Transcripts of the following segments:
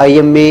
IMA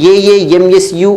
AAMSU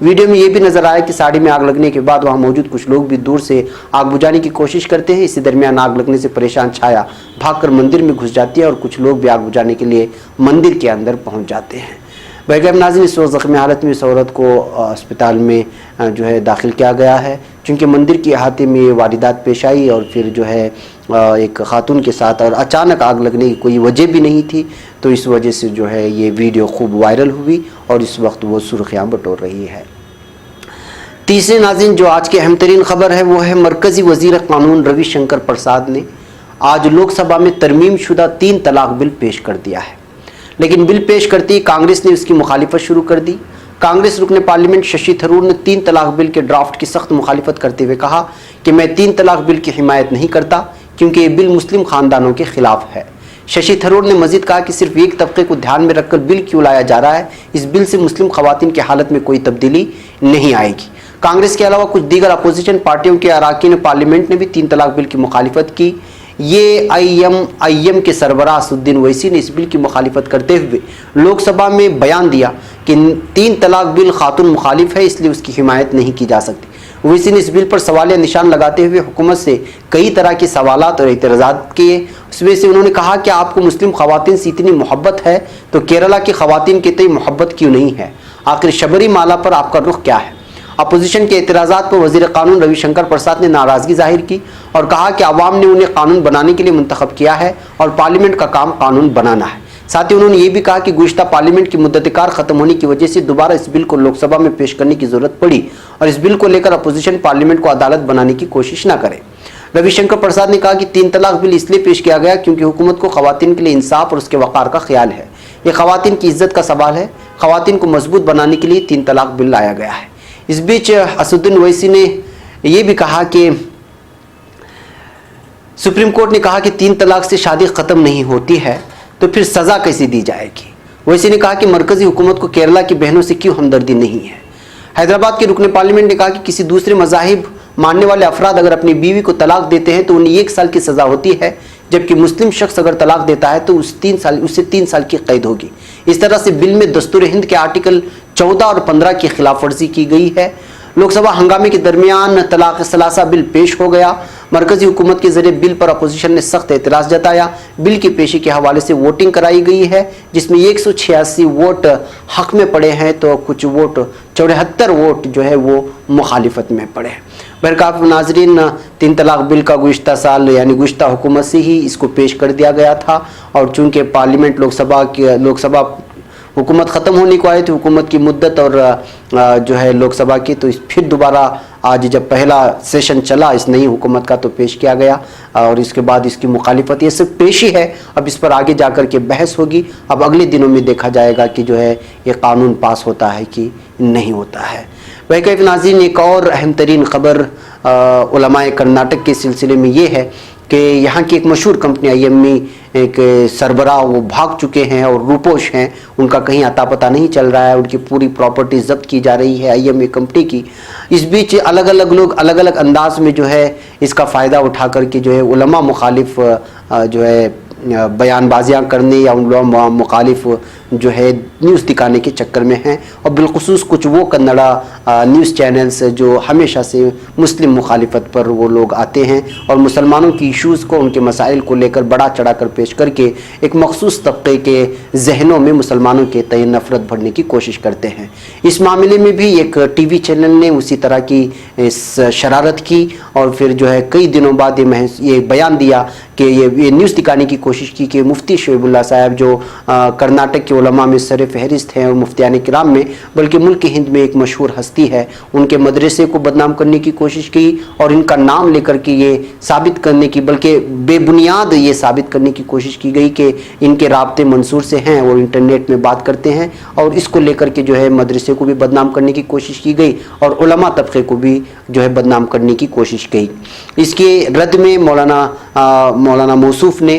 video میں یہ بھی نظر آیا کہ ساڑی میں آگ لگنے کے بعد وہاں موجود کچھ لوگ بھی دور سے آگ بجھانے کی کوشش کرتے ہیں. اسی درمیان آگ لگنے سے پریشان چھایا بھاگ کر مندر میں گھس جاتی ہے اور کچھ لوگ بھی آگ بجھانے کے لیے مندر کے اندر پہنچ جاتے ہیں. بہرکیف ناظرین، اس وقت زخمی حالت میں اس عورت کو اسپتال میں جو ہے داخل کیا گیا ہے، چونکہ مندر کے احاطے میں یہ واردات پیش آئی اور پھر جو ہے ایک خاتون کے ساتھ اور اچانک آگ لگنے کی کوئی وجہ بھی نہیں تھی، تو اس وجہ سے جو ہے یہ ویڈیو خوب وائرل ہوئی اور اس وقت وہ سرخیاں بٹور رہی ہے. تیسرے ناظرین، جو آج کی اہم ترین خبر ہے وہ ہے مرکزی وزیر قانون روی شنکر پرساد نے آج لوک سبھا میں ترمیم شدہ 3 طلاق بل پیش کر دیا ہے، لیکن بل پیش کرتے ہی کانگریس نے اس کی مخالفت شروع کر دی. کانگریس رکن پارلیمنٹ ششی تھرور نے 3 طلاق بل کے ڈرافٹ کی سخت مخالفت کرتے ہوئے کہا کہ میں 3 طلاق بل کی حمایت نہیں کرتا کیونکہ یہ بل مسلم خاندانوں کے خلاف ہے. ششی تھرور نے مزید کہا کہ صرف ایک طبقے کو دھیان میں رکھ کر بل کیوں لایا جا رہا ہے، اس بل سے مسلم خواتین کی حالت میں کوئی تبدیلی نہیں آئے گی. کانگریس کے علاوہ کچھ دیگر اپوزیشن پارٹیوں کے اراکین پارلیمنٹ نے بھی 3 طلاق بل کی مخالفت کی. یہ آئی ایم کے سربراہ اسدالدین اویسی نے اس بل کی مخالفت کرتے ہوئے لوک سبھا میں بیان دیا کہ 3 طلاق بل خاتون مخالف ہے، اس لیے اس کی حمایت نہیں کی جا سکتی. اویسی نے اس بل پر سوالیہ نشان لگاتے ہوئے حکومت سے کئی طرح کے سوالات اور اعتراضات کیے. اس میں سے انہوں نے کہا کہ آپ کو مسلم خواتین سے اتنی محبت ہے تو کیرلا کی خواتین کے تئیں محبت کیوں نہیں ہے؟ آخر شبری مالا پر آپ کا رخ کیا ہے؟ اپوزیشن کے اعتراضات پر وزیر قانون روی شنکر پرساد نے ناراضگی ظاہر کی اور کہا کہ عوام نے انہیں قانون بنانے کے لیے منتخب کیا ہے اور پارلیمنٹ کا کام قانون بنانا ہے. ساتھ ہی انہوں نے یہ بھی کہا کہ گزشتہ پارلیمنٹ کی مدت کار ختم ہونے کی وجہ سے دوبارہ اس بل کو لوک سبھا میں پیش کرنے کی ضرورت پڑی اور اس بل کو لے کر اپوزیشن پارلیمنٹ کو عدالت بنانے کی کوشش نہ کرے. روی شنکر پرساد نے کہا کہ 3 طلاق بل اس لیے پیش کیا گیا کیونکہ حکومت کو خواتین کے لیے انصاف اور اس کے وقار کا خیال ہے. یہ خواتین کی عزت کا سوال ہے. خواتین کو مضبوط بنانے کے لیے 3 طلاق بل لایا گیا ہے. اس بیچ اسدالدین اویسی نے یہ بھی کہا کہ سپریم کورٹ نے کہا کہ 3 طلاق سے شادی ختم نہیں ہوتی ہے تو پھر سزا کیسے دی جائے گی. اویسی نے کہا کہ مرکزی حکومت کو کیرلا کی بہنوں سے کیوں ہمدردی نہیں ہے. حیدرآباد کے رکن پارلیمنٹ نے کہا کہ کسی دوسرے مذاہب ماننے والے افراد اگر اپنی بیوی کو طلاق دیتے ہیں تو انہیں 1 سال کی سزا ہوتی ہے، جبکہ مسلم شخص اگر طلاق دیتا ہے تو اسے 3 سال کی قید ہوگی. اس طرح سے بل میں دستور ہند کے آرٹیکل 14 اور 15 کی خلاف ورزی کی گئی ہے. لوک سبھا ہنگامے کے درمیان طلاق ثلاثہ بل پیش ہو گیا. مرکزی حکومت کے ذریعے بل پر اپوزیشن نے سخت اعتراض جتایا. بل کی پیشی کے حوالے سے ووٹنگ کرائی گئی ہے جس میں 186 ووٹ حق میں پڑے ہیں تو کچھ ووٹ 74 ووٹ جو ہے وہ مخالفت میں پڑے ہیں. بہرکیف ناظرین، 3 طلاق بل کا گزشتہ سال یعنی گزشتہ حکومت سے ہی اس کو پیش کر دیا گیا تھا اور چونکہ پارلیمنٹ لوک سبھا حکومت ختم ہونے کو آئے تھے، حکومت کی مدت اور جو ہے لوک سبھا کی، تو پھر دوبارہ آج جب پہلا سیشن چلا اس نئی حکومت کا تو پیش کیا گیا اور اس کے بعد اس کی مخالفت. یہ صرف پیشی ہے، اب اس پر آگے جا کر کے بحث ہوگی. اب اگلے دنوں میں دیکھا جائے گا کہ جو ہے یہ قانون پاس ہوتا ہے کہ نہیں ہوتا ہے. بہرکیف ناظرین، ایک اور اہم ترین خبر علماء کرناٹک کے سلسلے میں یہ ہے کہ یہاں کی ایک مشہور کمپنی آئی ایم ای ایک سربراہ وہ بھاگ چکے ہیں اور روپوش ہیں، ان کا کہیں اتا پتہ نہیں چل رہا ہے. ان کی پوری پراپرٹی ضبط کی جا رہی ہے آئی ایم ای کمپنی کی. اس بیچ الگ الگ لوگ الگ الگ انداز میں جو ہے اس کا فائدہ اٹھا کر کے جو ہے علماء مخالف جو ہے بیان بازیاں کرنے یا علماء مخالف جو ہے نیوز دکھانے کے چکر میں ہیں، اور بالخصوص کچھ وہ کنڑا نیوز چینلز جو ہمیشہ سے مسلم مخالفت پر وہ لوگ آتے ہیں اور مسلمانوں کی ایشوز کو، ان کے مسائل کو لے کر بڑا چڑھا کر پیش کر کے ایک مخصوص طبقے کے ذہنوں میں مسلمانوں کے تئیں نفرت بھرنے کی کوشش کرتے ہیں. اس معاملے میں بھی ایک ٹی وی چینل نے اسی طرح کی شرارت کی اور پھر جو ہے کئی دنوں بعد یہ بیان دیا کہ یہ نیوز دکھانے کی کوشش کی کہ مفتی شعیب اللہ صاحب جو کرناٹک کے علماء میں سر فہرست ہیں اور مفتیان کرام میں بلکہ ملک ہند میں ایک مشہور ہستی ہے، ان کے مدرسے کو بدنام کرنے کی کوشش کی اور ان کا نام لے کر کے یہ ثابت کرنے کی بلکہ بے بنیاد یہ ثابت کرنے کی کوشش کی گئی کہ ان کے رابطے منصور سے ہیں اور انٹرنیٹ میں بات کرتے ہیں، اور اس کو لے کر کے جو ہے مدرسے کو بھی بدنام کرنے کی کوشش کی گئی اور علماء طبقے کو بھی جو ہے بدنام کرنے کی کوشش کی. اس کے رد میں مولانا موصوف نے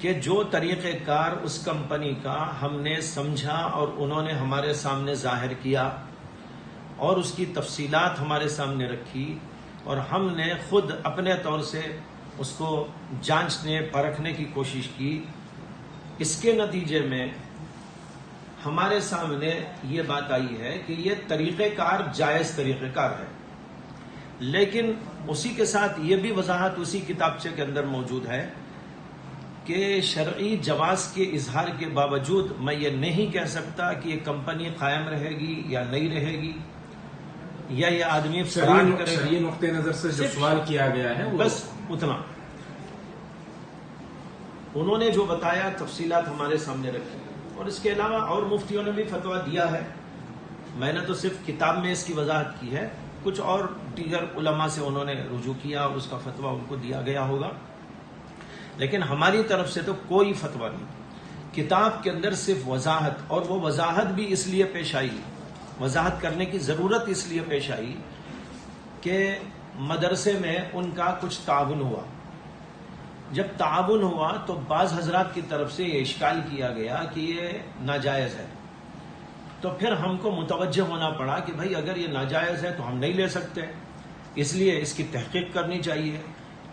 کہ جو طریقہ کار اس کمپنی کا ہم نے سمجھا اور انہوں نے ہمارے سامنے ظاہر کیا اور اس کی تفصیلات ہمارے سامنے رکھی اور ہم نے خود اپنے طور سے اس کو جانچنے پرکھنے کی کوشش کی، اس کے نتیجے میں ہمارے سامنے یہ بات آئی ہے کہ یہ طریقہ کار جائز طریقہ کار ہے، لیکن اسی کے ساتھ یہ بھی وضاحت اسی کتابچے کے اندر موجود ہے کہ شرعی جواز کے اظہار کے باوجود میں یہ نہیں کہہ سکتا کہ یہ کمپنی قائم رہے گی یا نہیں رہے گی یا یہ آدمی فراڈ کرے گا۔ شرعی نقطہ نظر سے جو سوال کیا گیا ہے بس اتنا، انہوں نے جو بتایا تفصیلات ہمارے سامنے رکھی، اور اس کے علاوہ اور مفتیوں نے بھی فتویٰ دیا ہے، میں نے تو صرف کتاب میں اس کی وضاحت کی ہے، کچھ اور دیگر علماء سے انہوں نے رجوع کیا اور اس کا فتویٰ ان کو دیا گیا ہوگا، لیکن ہماری طرف سے تو کوئی فتویٰ نہیں۔ کتاب کے اندر صرف وضاحت، اور وہ وضاحت بھی اس لیے پیش آئی، وضاحت کرنے کی ضرورت اس لیے پیش آئی کہ مدرسے میں ان کا کچھ تعاون ہوا، جب تعاون ہوا تو بعض حضرات کی طرف سے یہ اشکال کیا گیا کہ یہ ناجائز ہے، تو پھر ہم کو متوجہ ہونا پڑا کہ بھائی اگر یہ ناجائز ہے تو ہم نہیں لے سکتے، اس لیے اس کی تحقیق کرنی چاہیے۔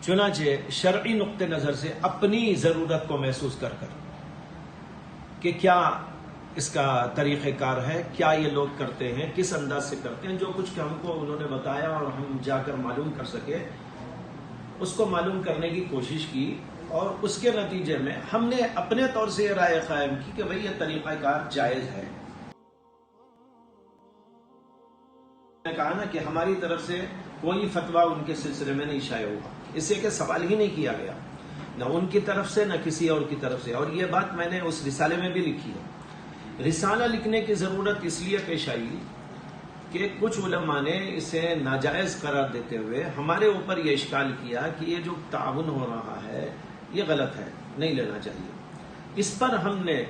چنانچہ شرعی نقطہ نظر سے اپنی ضرورت کو محسوس کر کہ کیا اس کا طریقہ کار ہے، کیا یہ لوگ کرتے ہیں، کس انداز سے کرتے ہیں، جو کچھ کہ ہم کو انہوں نے بتایا اور ہم جا کر معلوم کر سکے، اس کو معلوم کرنے کی کوشش کی، اور اس کے نتیجے میں ہم نے اپنے طور سے یہ رائے قائم کی کہ بھئی یہ طریقہ کار جائز ہے۔ میں نے کہا نا کہ ہماری طرف سے کوئی فتویٰ ان کے سلسلے میں نہیں شائع ہوا، اس سے کہ سوال ہی نہیں کیا گیا، نہ ان کی طرف سے نہ کسی اور کی طرف سے، اور یہ بات میں نے اس رسالے میں بھی لکھی ہے۔ رسالہ لکھنے کی ضرورت اس لیے پیش آئی کہ کچھ علماء نے اسے ناجائز قرار دیتے ہوئے ہمارے اوپر یہ اشکال کیا کہ یہ جو تعاون ہو رہا ہے یہ غلط ہے، نہیں لینا چاہیے۔ اس پر ہم نے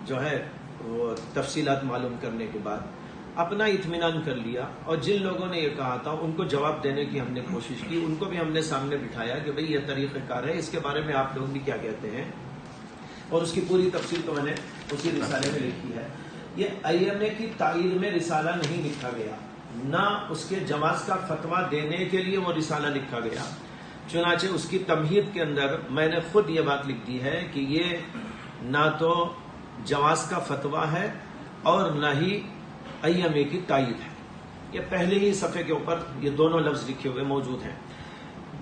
جو ہے وہ تفصیلات معلوم کرنے کے بعد اپنا اطمینان کر لیا، اور جن لوگوں نے یہ کہا تھا ان کو جواب دینے کی ہم نے کوشش کی، ان کو بھی ہم نے سامنے بٹھایا کہ بھئی یہ طریقہ کار ہے، اس کے بارے میں آپ لوگ بھی کیا کہتے ہیں، اور اس کی پوری تفصیل تو میں نے اسی رسالے میں لکھی ہے۔ یہ IMA کی تائید میں رسالہ نہیں لکھا گیا، نہ اس کے جواز کا فتویٰ دینے کے لیے وہ رسالہ لکھا گیا، چنانچہ اس کی تمہید کے اندر میں نے خود یہ بات لکھ دی ہے کہ یہ نہ تو جواز کا فتویٰ ہے اور نہ ہی IMA کی تائید ہے۔ یہ پہلے ہی صفحے کے اوپر یہ دونوں لفظ لکھے ہوئے موجود ہیں۔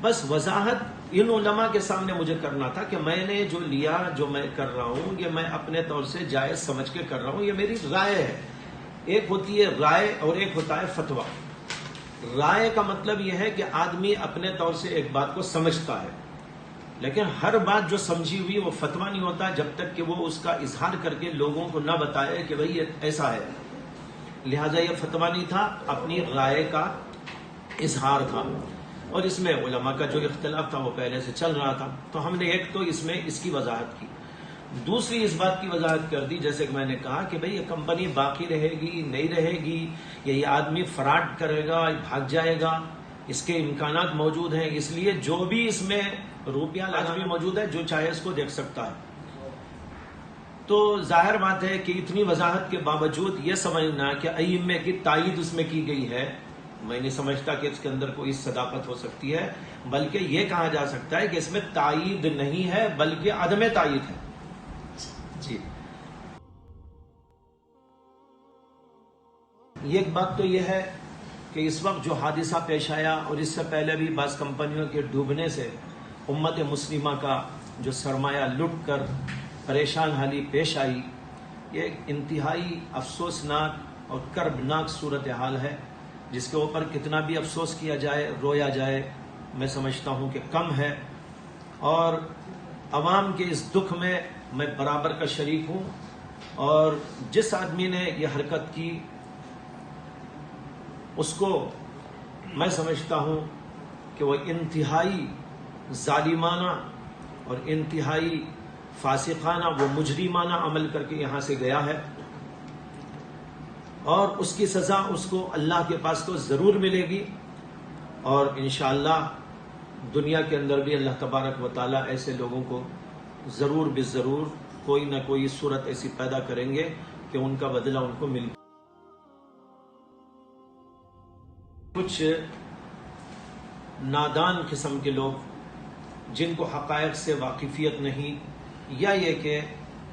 بس وضاحت ان علماء کے سامنے مجھے کرنا تھا کہ میں نے جو لیا، جو میں کر رہا ہوں، یہ میں اپنے طور سے جائز سمجھ کے کر رہا ہوں، یہ میری رائے ہے۔ ایک ہوتی ہے رائے اور ایک ہوتا ہے فتویٰ۔ رائے کا مطلب یہ ہے کہ آدمی اپنے طور سے ایک بات کو سمجھتا ہے، لیکن ہر بات جو سمجھی ہوئی وہ فتویٰ نہیں ہوتا جب تک کہ وہ اس کا اظہار کر کے لوگوں کو نہ بتائے کہ بھئی یہ ایسا ہے۔ لہٰذا یہ فتویٰ نہیں تھا، اپنی رائے کا اظہار تھا، اور اس میں علماء کا جو اختلاف تھا وہ پہلے سے چل رہا تھا، تو ہم نے ایک تو اس میں اس کی وضاحت کی، دوسری اس بات کی وضاحت کر دی جیسے کہ میں نے کہا کہ بھئی یہ کمپنی باقی رہے گی نہیں رہے گی، یا یہ آدمی فراڈ کرے گا، بھاگ جائے گا، اس کے امکانات موجود ہیں، اس لیے جو بھی اس میں روپیہ لازمی موجود ہے جو چاہے اس کو دیکھ سکتا ہے۔ تو ظاہر بات ہے کہ اتنی وضاحت کے باوجود یہ سمجھنا کہ ائمہ کی تائید اس میں کی گئی ہے، میں نہیں سمجھتا کہ اس کے اندر کوئی صداقت ہو سکتی ہے، بلکہ یہ کہا جا سکتا ہے کہ اس میں تائید نہیں ہے بلکہ عدم تائید ہے۔ جی، ایک بات تو یہ ہے کہ اس وقت جو حادثہ پیش آیا اور اس سے پہلے بھی بعض کمپنیوں کے ڈوبنے سے امت مسلمہ کا جو سرمایہ لٹ کر پریشان حالی پیش آئی، یہ ایک انتہائی افسوسناک اور کربناک صورتحال ہے، جس کے اوپر کتنا بھی افسوس کیا جائے، رویا جائے، میں سمجھتا ہوں کہ کم ہے، اور عوام کے اس دکھ میں میں برابر کا شریک ہوں، اور جس آدمی نے یہ حرکت کی اس کو میں سمجھتا ہوں کہ وہ انتہائی ظالمانہ اور انتہائی فاسقانہ، وہ مجرمانہ عمل کر کے یہاں سے گیا ہے، اور اس کی سزا اس کو اللہ کے پاس تو ضرور ملے گی، اور انشاءاللہ دنیا کے اندر بھی اللہ تبارک و تعالیٰ ایسے لوگوں کو ضرور بے ضرور کوئی نہ کوئی صورت ایسی پیدا کریں گے کہ ان کا بدلہ ان کو مل. کچھ نادان قسم کے لوگ جن کو حقائق سے واقفیت نہیں، یا یہ کہ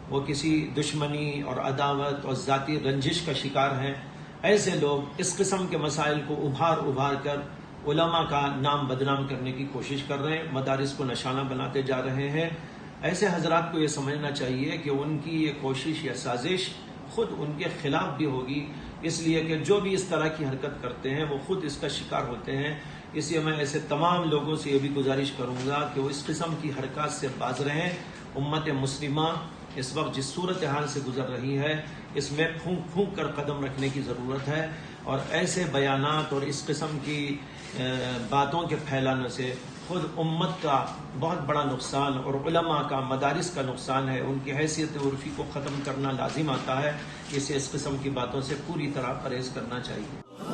وہ کسی دشمنی اور عداوت اور ذاتی رنجش کا شکار ہیں، ایسے لوگ اس قسم کے مسائل کو ابھار کر علماء کا نام بدنام کرنے کی کوشش کر رہے ہیں، مدارس کو نشانہ بناتے جا رہے ہیں. ایسے حضرات کو یہ سمجھنا چاہیے کہ ان کی یہ کوشش یا سازش خود ان کے خلاف بھی ہوگی، اس لیے کہ جو بھی اس طرح کی حرکت کرتے ہیں وہ خود اس کا شکار ہوتے ہیں. اس لیے میں ایسے تمام لوگوں سے یہ بھی گزارش کروں گا کہ وہ اس قسم کی حرکات سے باز رہیں. امت مسلمہ اس وقت جس صورتحال سے گزر رہی ہے اس میں پھونک کر قدم رکھنے کی ضرورت ہے، اور ایسے بیانات اور اس قسم کی باتوں کے پھیلانے سے خود امت کا بہت بڑا نقصان اور علماء کا، مدارس کا نقصان ہے. ان کی حیثیت عرفی کو ختم کرنا لازم آتا ہے. اسے اس قسم کی باتوں سے پوری طرح پرہیز کرنا چاہیے.